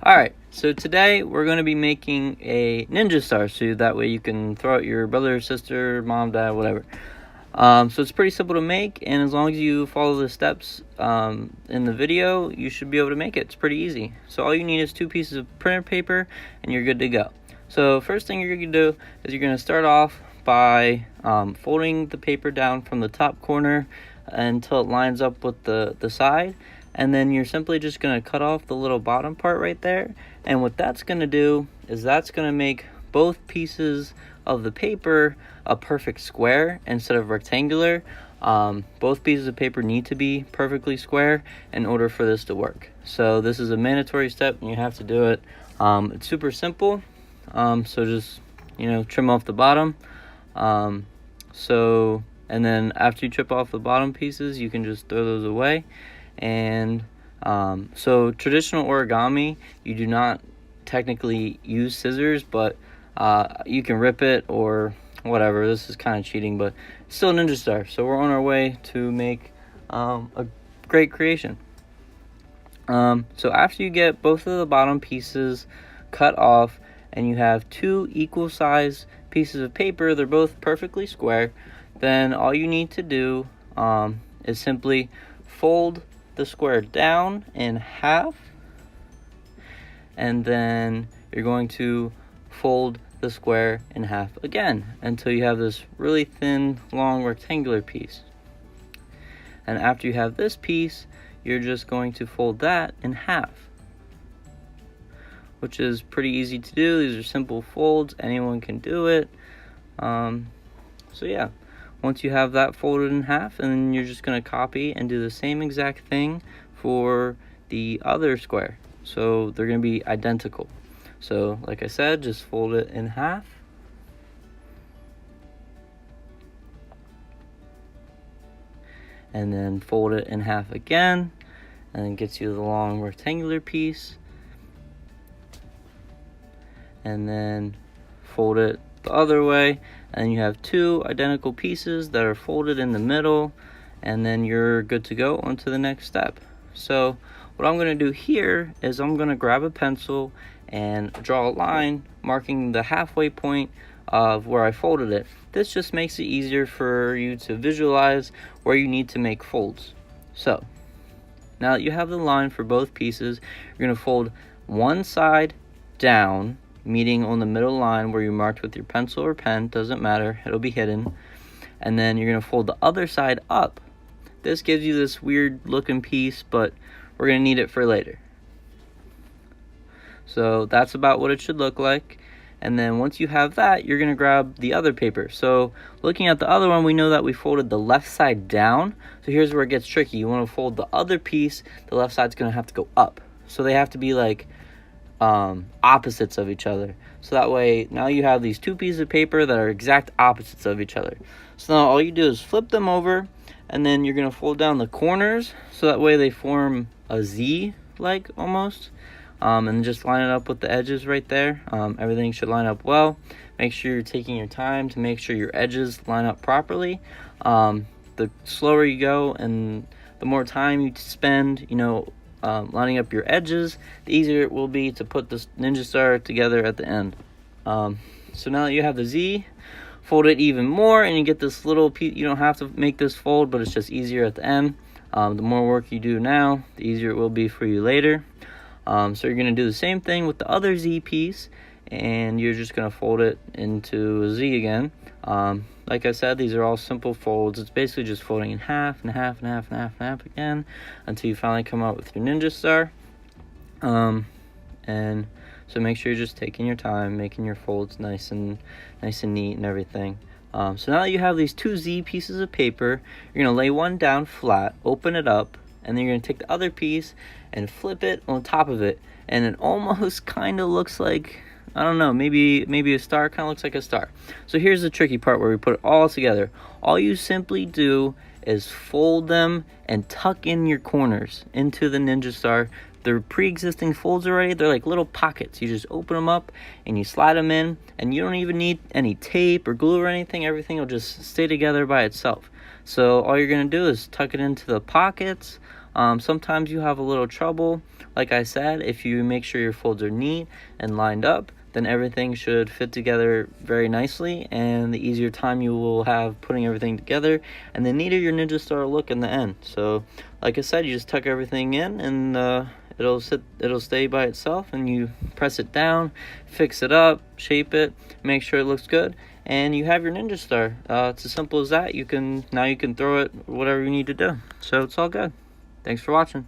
Alright, so today we're going to be making a ninja star suit. That way you can throw out your brother, sister, mom, dad, whatever. So it's pretty simple to make, and as long as you follow the steps in the video, you should be able to make it. It's pretty easy. So all you need is 2 pieces of printer paper, and you're good to go. So first thing you're going to do is you're going to start off by folding the paper down from the top corner until it lines up with the side. And then you're simply just going to cut off the little bottom part right there. And what that's going to do is that's going to make both pieces of the paper a perfect square instead of rectangular. Both pieces of paper need to be perfectly square in order for this to work. So this is a mandatory step and you have to do it. It's super simple. So just, trim off the bottom. And then after you chip off the bottom pieces, you can just throw those away. And so traditional origami, you do not technically use scissors, but you can rip it or whatever. This is kind of cheating, but it's still a ninja star. So we're on our way to make a great creation. So after you get both of the bottom pieces cut off and you have 2 equal size pieces of paper, they're both perfectly square, then all you need to do is simply fold the square down in half, and then you're going to fold the square in half again until you have this really thin, long rectangular piece. And after you have this piece, you're just going to fold that in half, which is pretty easy to do. These are simple folds, anyone can do it. So yeah, once you have that folded in half, and then you're just going to copy and do the same exact thing for the other square. So they're going to be identical. So like I said, just fold it in half. And then fold it in half again. And then gets you the long rectangular piece. And then fold it the other way, and you have 2 identical pieces that are folded in the middle, and then you're good to go on to the next step. So what I'm going to do here is I'm going to grab a pencil and draw a line marking the halfway point of where I folded it. This just makes it easier for you to visualize where you need to make folds. So now that you have the line for both pieces, you're going to fold one side down, meeting on the middle line where you marked with your pencil or pen, doesn't matter, it'll be hidden. And then you're going to fold the other side up. This gives you this weird looking piece, but we're going to need it for later. So that's about what it should look like. And then once you have that, you're going to grab the other paper. So looking at the other one, we know that we folded the left side down. So here's where it gets tricky. You want to fold the other piece, the left side's going to have to go up. So they have to be like opposites of each other. So that way now you have these 2 pieces of paper that are exact opposites of each other. So now all you do is flip them over, and then you're going to fold down the corners so that way they form a Z like almost, and just line it up with the edges right there. Everything should line up well. Make sure you're taking your time to make sure your edges line up properly. The slower you go and the more time you spend lining up your edges, the easier it will be to put this ninja star together at the end. So now that you have the Z, fold it even more and you get this little piece. You don't have to make this fold, but it's just easier at the end. The more work you do now, the easier it will be for you later. So you're going to do the same thing with the other Z piece, and you're just going to fold it into a Z again. Like I said, these are all simple folds. It's basically just folding in half and half and half and half and half again until you finally come out with your ninja star. And so make sure you're just taking your time, making your folds nice and neat and everything. So now that you have these 2 Z pieces of paper, you're going to lay one down flat, open it up, and then you're going to take the other piece and flip it on top of it. And it almost kind of looks like, I don't know, maybe a star, kind of looks like a star. So here's the tricky part where we put it all together. All you simply do is fold them and tuck in your corners into the ninja star. They're pre-existing folds already. They're like little pockets. You just open them up and you slide them in, and you don't even need any tape or glue or anything. Everything will just stay together by itself. So all you're going to do is tuck it into the pockets, Sometimes you have a little trouble. Like I said, if you make sure your folds are neat and lined up, then everything should fit together very nicely, and the easier time you will have putting everything together, and the neater your Ninja Star will look in the end. So like I said, you just tuck everything in, and it'll stay by itself, and you press it down, fix it up, shape it, make sure it looks good, and you have your Ninja Star. It's as simple as that. You can throw it whatever you need to do. So it's all good. Thanks for watching.